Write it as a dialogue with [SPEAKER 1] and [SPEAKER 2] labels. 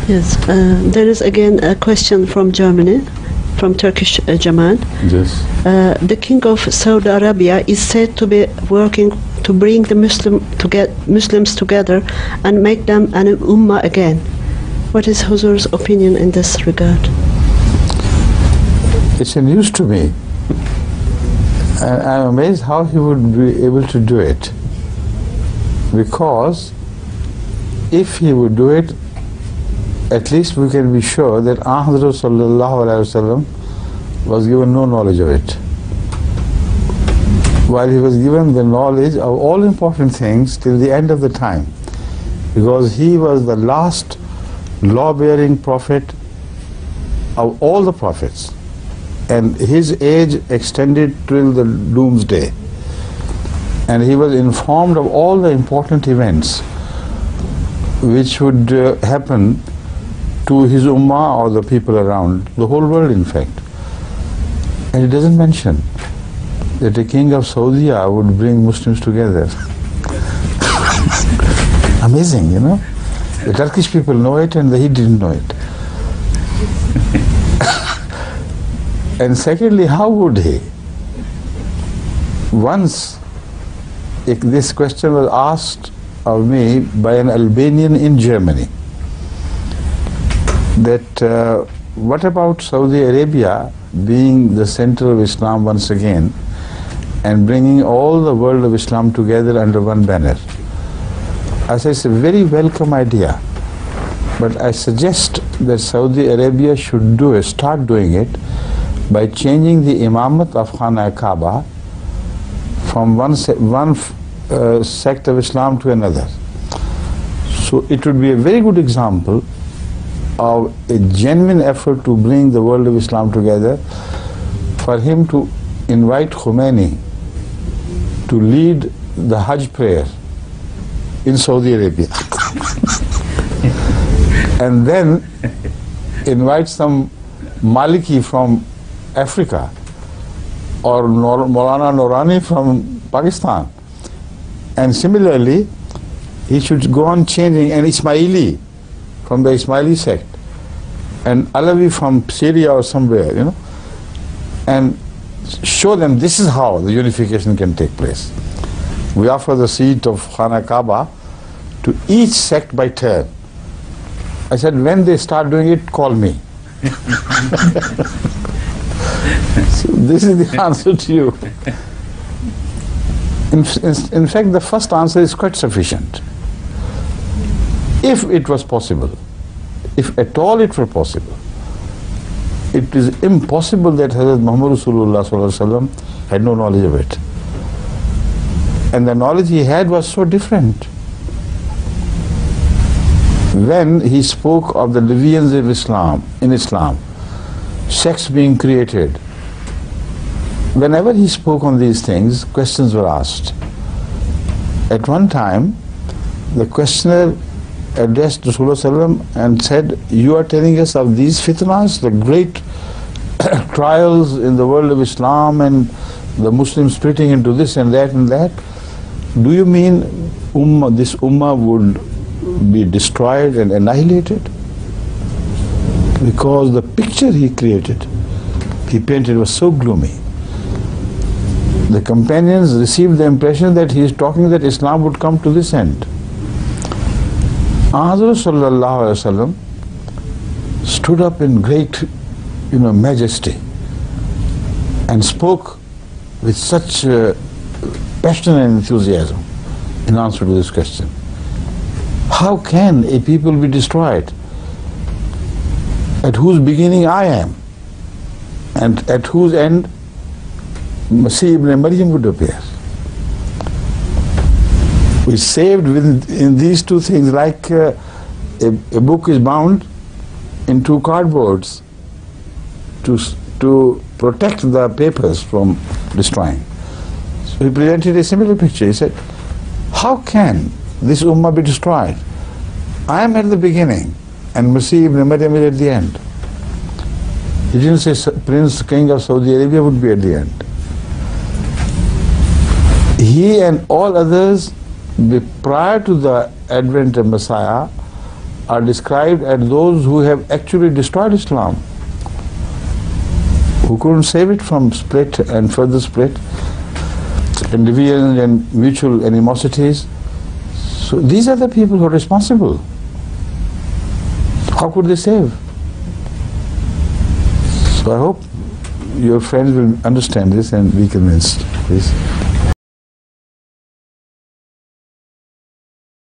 [SPEAKER 1] Yes, there is again a question from Germany, from Turkish Jaman.
[SPEAKER 2] Yes.
[SPEAKER 1] The king of Saudi Arabia is said to be working to bring the Muslims together and make them an ummah again. What is Huzur's opinion in this regard?
[SPEAKER 2] It's a news to me. And I'm amazed how he would be able to do it. Because if he would do it, at least we can be sure that Ahmad sallallahu alaihi wasallam was given no knowledge of it. While he was given the knowledge of all important things till the end of the time. Because he was the last law-bearing prophet of all the prophets. And his age extended till the doomsday. And he was informed of all the important events which would happen to his ummah or the people around, the whole world in fact. And he doesn't mention that the king of Saudi would bring Muslims together. Amazing, you know. The Turkish people know it and he didn't know it. And secondly, how would he? Once this question was asked of me by an Albanian in Germany, that what about Saudi Arabia being the center of Islam once again and bringing all the world of Islam together under one banner? I said, it's a very welcome idea, but I suggest that Saudi Arabia should start doing it by changing the imamat of Khana Ka'bah from one sect of Islam to another. So it would be a very good example of a genuine effort to bring the world of Islam together, for him to invite Khomeini to lead the Hajj prayer in Saudi Arabia. And then invite some Maliki from Africa or Maulana Noorani from Pakistan. And similarly, he should go on changing an Ismaili from the Ismaili sect and Alawi from Syria or somewhere, you know, and show them this is how the unification can take place. We offer the seat of Khana Ka'bah to each sect by turn. I said, when they start doing it, call me. So this is the answer to you. In fact, the first answer is quite sufficient. If it was possible, if at all it were possible, it is impossible that Hazrat Muhammad Rasulullah sallallahu alaihi wasallam had no knowledge of it. And the knowledge he had was so different. When he spoke of the levians of Islam, in Islam, sects being created, whenever he spoke on these things, questions were asked. At one time, the questioner addressed Rasulullah and said, you are telling us of these fitnas, the great trials in the world of Islam and the Muslims splitting into this and that and that. Do you mean this ummah would be destroyed and annihilated? Because the picture he created, he painted, was so gloomy. The companions received the impression that he is talking that Islam would come to this end. Hazrat sallallahu alaihi wasallam stood up in great, majesty and spoke with such passion and enthusiasm in answer to this question. How can a people be destroyed at whose beginning I am and at whose end Masih ibn Maryam would appear? We saved in these two things, like a book is bound in two cardboards to protect the papers from destroying. So he presented a similar picture. He said, how can this ummah be destroyed? I am at the beginning and Masih ibn Maryam is at the end. He didn't say Prince King of Saudi Arabia would be at the end. He and all others, prior to the advent of Messiah, are described as those who have actually destroyed Islam, who couldn't save it from split and further split and division and mutual animosities. So these are the people who are responsible. How could they save? So I hope your friends will understand this and be convinced. Please.